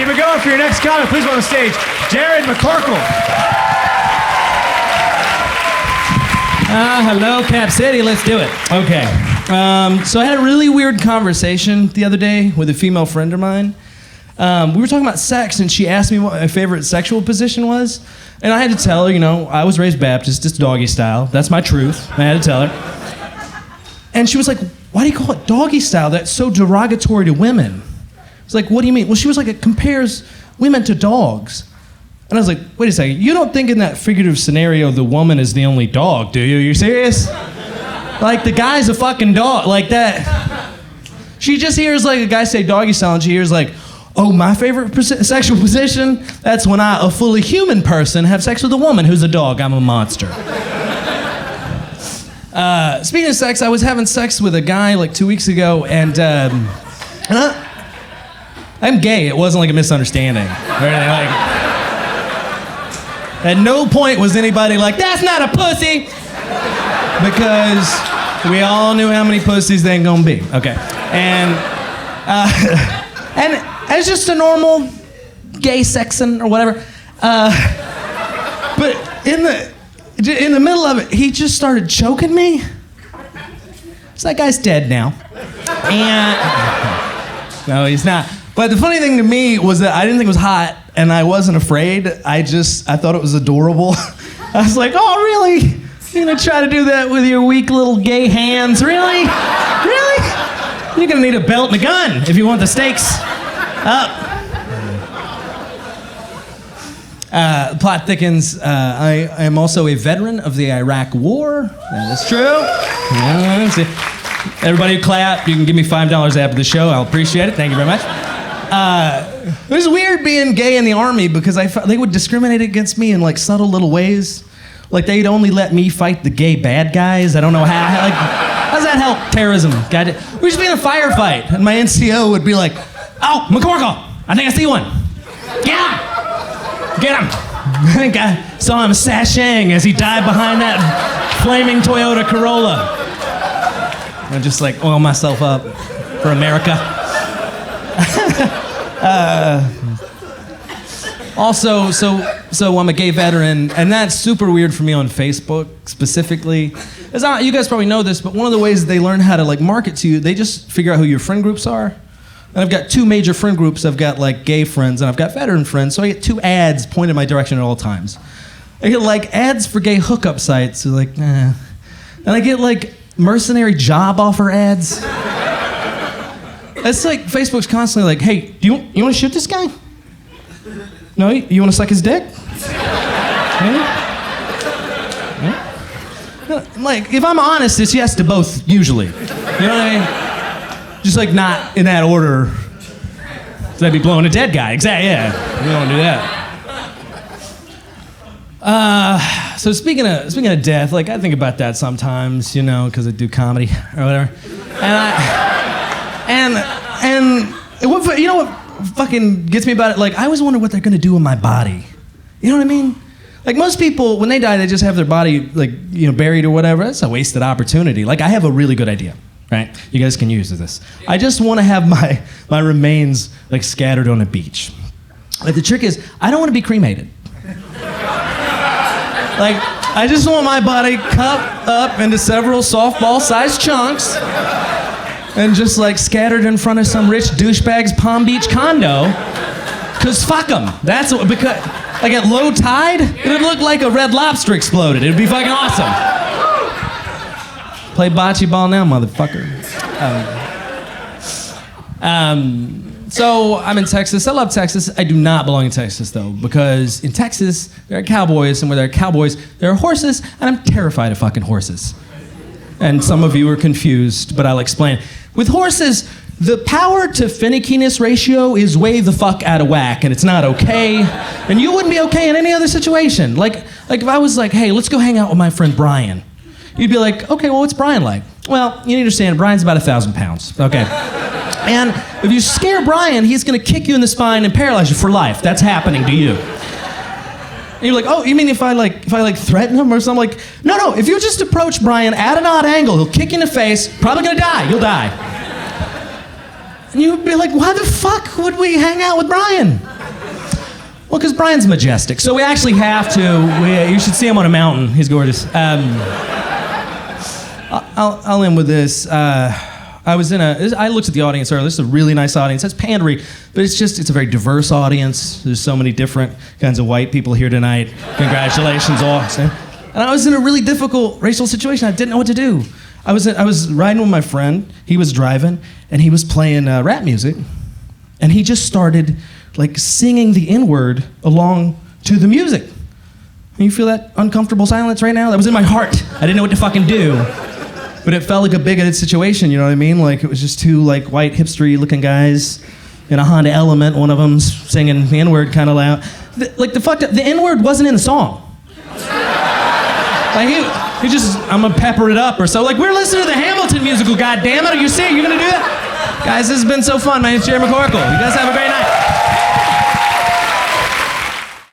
keep it going for your next comic. Please welcome on stage, Jered McCorkle. Hello, Cap City. Let's do it. Okay. So I had a really weird conversation the other day with a female friend of mine. We were talking about sex, and she asked me what my favorite sexual position was. And I had to tell her, you know, I was raised Baptist, it's doggy style. That's my truth. I had to tell her. And she was like, why do you call it doggy style? That's so derogatory to women. I was like, what do you mean? Well, she was like, it compares women to dogs. And I was like, wait a second, you don't think in that figurative scenario the woman is the only dog, do you? You serious? Like, the guy's a fucking dog, like that. She just hears like a guy say doggy style, and she hears like, oh, my favorite sexual position? That's when I, a fully human person, have sex with a woman who's a dog. I'm a monster. Speaking of sex, I was having sex with a guy like 2 weeks ago, and I'm gay. It wasn't like a misunderstanding or anything. Like, at no point was anybody like, that's not a pussy, because we all knew how many pussies they ain't gonna be. Okay, and it's just a normal gay sexing or whatever. But in the middle of it, he just started choking me. So that guy's dead now. And no, he's not. But the funny thing to me was that I didn't think it was hot, and I wasn't afraid. I thought it was adorable. I was like, oh, really? You're gonna try to do that with your weak little gay hands? Really? Really? You're gonna need a belt and a gun if you want the stakes up. Plot thickens. I am also a veteran of the Iraq War. That is true. Everybody clap. You can give me $5 after the show. I'll appreciate it. Thank you very much. It was weird being gay in the Army because they would discriminate against me in like subtle little ways. Like they'd only let me fight the gay bad guys. I don't know how. Like, how does that help terrorism? We used to be in a firefight, and my NCO would be like, "Oh, McCorkle, I think I see one. Get him! Get him!" I think I saw him sashaying as he dived behind that flaming Toyota Corolla. I just like oil myself up for America. Also, so I'm a gay veteran, and that's super weird for me on Facebook specifically. You guys probably know this, but one of the ways they learn how to like market to you, they just figure out who your friend groups are. And I've got two major friend groups. I've got like gay friends, and I've got veteran friends, so I get two ads pointed my direction at all times. I get like ads for gay hookup sites, so like, and I get like mercenary job offer ads. It's like Facebook's constantly like, hey, you want to shoot this guy? No, you want to suck his dick? Yeah? Like, if I'm honest, it's yes to both, usually. You know what I mean? Just like not in that order. So I'd be blowing a dead guy. Exactly, yeah. We don't want to do that. So speaking of death, like I think about that sometimes, you know, because I do comedy or whatever. And you know what fucking gets me about it? Like, I always wonder what they're gonna do with my body. You know what I mean? Like, most people, when they die, they just have their body, like, you know, buried or whatever. That's a wasted opportunity. Like, I have a really good idea, right? You guys can use this. I just want to have my remains, like, scattered on a beach. Like, the trick is, I don't want to be cremated. Like, I just want my body cut up into several softball-sized chunks and just like scattered in front of some rich douchebag's Palm Beach condo. Cause fuck them. That's what, because like at low tide, it'd look like a Red Lobster exploded. It'd be fucking awesome. Play bocce ball now, motherfucker. So I'm in Texas. I love Texas. I do not belong in Texas though, because in Texas there are cowboys, and where there are cowboys, there are horses, and I'm terrified of fucking horses. And some of you are confused, but I'll explain. With horses, the power to finickiness ratio is way the fuck out of whack, and it's not okay. And you wouldn't be okay in any other situation. Like if I was like, hey, let's go hang out with my friend Brian. You'd be like, okay, well, what's Brian like? Well, you need to understand, Brian's about 1,000 pounds. Okay. And if you scare Brian, he's gonna kick you in the spine and paralyze you for life. That's happening to you. And you're like, oh, you mean if I threaten him or something? Like, no, if you just approach Brian at an odd angle, he'll kick you in the face, probably gonna die, you'll die. And you'd be like, why the fuck would we hang out with Brian? Well, because Brian's majestic, so we actually have to. You should see him on a mountain. He's gorgeous. I'll end with this. I looked at the audience earlier. This is a really nice audience. That's pandery, but it's a very diverse audience. There's so many different kinds of white people here tonight. Congratulations, all. And I was in a really difficult racial situation. I didn't know what to do. I was riding with my friend. He was driving, and he was playing rap music, and he just started like singing the N-word along to the music. And you feel that uncomfortable silence right now? That was in my heart. I didn't know what to fucking do. But it felt like a bigoted situation, you know what I mean? Like it was just two like white hipstery looking guys in a Honda Element, one of them singing the N-word kind of loud. The N-word wasn't in the song. Like he just, I'm gonna pepper it up or so. Like we're listening to the Hamilton musical, goddammit. Are you serious? You're gonna do that? Guys, this has been so fun. My name's Jered McCorkle. You guys have a great night.